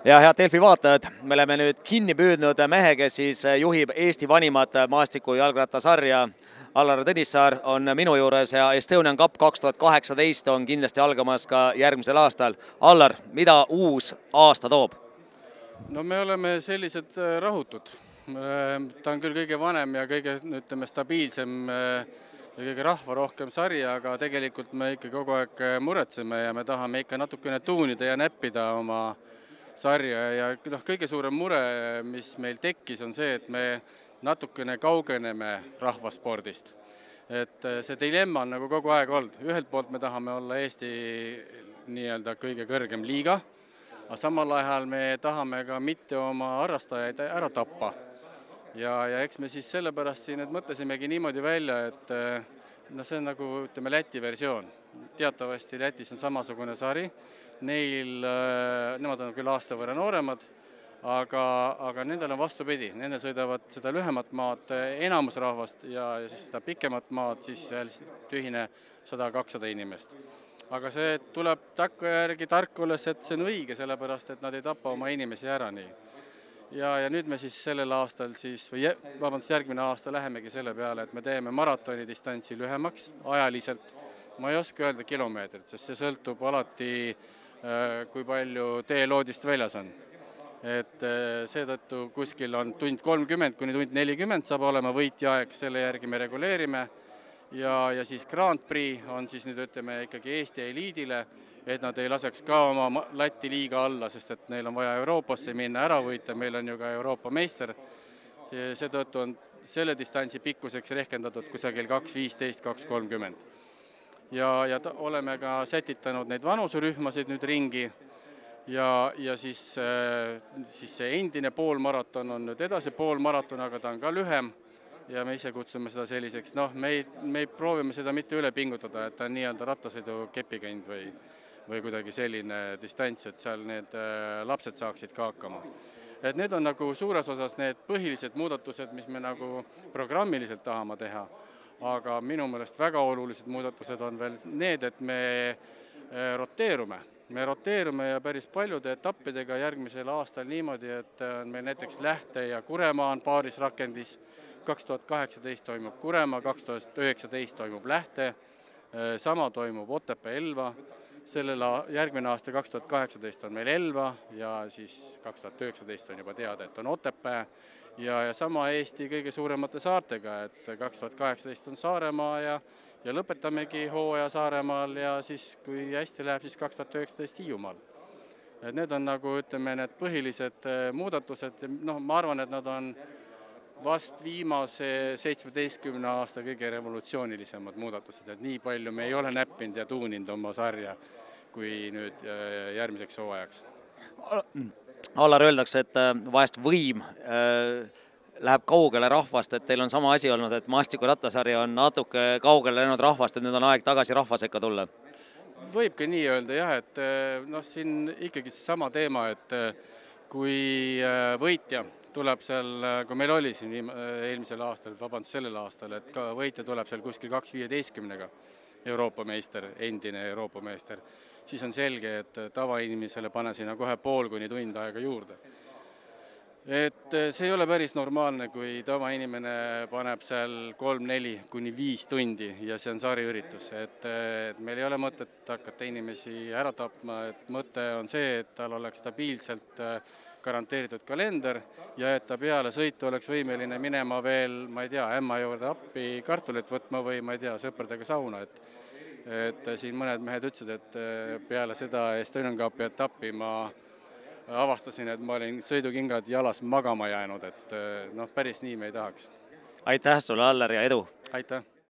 Ja head Delfi vaatajad, me oleme nüüd kinni püüdnud mehe, kes siis juhib Eesti vanimat maastiku jalgrattasarja. Allar Tõnissaar on minu juures ja Estonian Cup 2018 on kindlasti algamas ka järgmisel aastal. Allar, mida uus aasta toob? No me oleme sellised rahutud. Ta on küll kõige vanem ja kõige stabiilsem ja kõige rahvarohkem sari, aga tegelikult me ikka kogu aeg muretseme ja me tahame ikka natukene tuunida ja näppida oma sarja ja kõige suurem mure, mis meil tekkis, on see, et me natukene kaugeneme rahvaspordist. Et see dilemma on nagu kogu aeg olnud. Ühelt poolt me tahame olla Eesti nii-öelda kõige kõrgem liiga, aga samal ajal me tahame ka mitte oma harrastajaid ära tappa. Ja eks me siis sellepärast siin mõtlesimegi niimoodi välja, et see on nagu Läti versioon. Teatavasti Lätis on samasugune sari. Nemad on küll aasta võrra nooremad, aga nendel on vastupidi. Nendel sõidavad seda lühemat maad enamus rahvast ja siis seda pikemat maad siis tühine 100-200 inimest. Aga see tuleb takkajärgi tark olles, et see on õige, sellepärast, et nad ei tapa oma inimesi ära nii. Ja nüüd me siis sellel aastal järgmine aasta lähemegi selle peale, et me teeme maratoni distantsi lühemaks ajaliselt. Ma ei oska öelda kilomeetrit, sest see sõltub alati, kui palju teeloodist väljas on. Et seetõttu kuskil on tund 30 kuni tund 40 saab olema võitja aeg, selle järgi me reguleerime. Ja siis Grand Prix on siis nüüd ikkagi Eesti eliidile, et nad ei laseks ka oma Läti liiga alla, sest et neil on vaja Euroopasse minna ära võita, meil on ju ka Euroopa meister. Seetõttu on selle distantsi pikkuseks rehkendatud kusagil 2.15, 2.30. Ja oleme ka sätitanud neid vanuserühmasid nüüd ringi ja siis see endine poolmaraton on nüüd edasi poolmaraton, aga ta on ka lühem ja me ise kutsume seda selliseks. Me proovime seda mitte üle pingutada, et ta on nii-öelda rattasõidu kepikäind või kuidagi selline distants, et seal need lapsed saaksid ka hakkama. Et need on nagu suures osas need põhilised muudatused, mis me nagu programmiliselt tahame teha. Aga minu meelest väga olulised muudatused on veel need, et me roteerume. Me roteerume ja päris paljude etappidega järgmisel aastal niimoodi, et meil näiteks Lähte ja Kuremaa on paaris rakendis. 2018 toimub Kuremaa, 2019 toimub Lähte, sama toimub Otepää-Elva. Järgmine aasta 2018 on meil Elva ja siis 2019 on juba teada, et on Otepää. Ja sama Eesti kõige suuremate saartega, et 2018 on Saaremaa ja lõpetamegi hooaja Saaremaal ja siis, kui hästi läheb, siis 2019 Hiiumaal. Need on nagu, need põhilised muudatused. Ma arvan, et nad on vast viimase 17 aasta kõige revolutsioonilisemad muudatused, et nii palju me ei ole näppinud ja tuuninud oma sarja kui nüüd järgmiseks hooajaks. Allar, öeldakse, et vahest võim läheb kaugele rahvast, et teil on sama asi olnud, et maastiku rattasari on natuke kaugele läinud rahvast, et nüüd on aeg tagasi rahva sekka tulla. Võibki nii öelda, jah, et siin ikkagi see sama teema, et kui võitja tuleb seal, kui meil oli siin eelmisel aastal, sellel aastal, et ka võitja tuleb seal kuskil 2.15-ga Euroopa meister, endine Euroopa meister, siis on selge, et tavainimesele pane sinna kohe pool kuni tund aega juurde. Et see ei ole päris normaalne, kui tavainimene paneb seal 3-4 kuni 5 tundi ja see on sariüritus. Et meil ei ole mõtet hakata inimesi ära tapma, et mõte on see, et tal oleks stabiilselt garanteeritud kalender ja et ta peale sõitu oleks võimeline minema veel, ma ei tea, ämma juurde appi kartulit võtma või ma ei tea, sõpradega sauna. Et siin mõned mehed ütlesid, et peale seda Estonian Cupi etappi ma avastasin, et ma olin sõidukingad jalas magama jäänud, et päris nii me ei tahaks. Aitäh sulle, Allar, ja edu! Aitäh!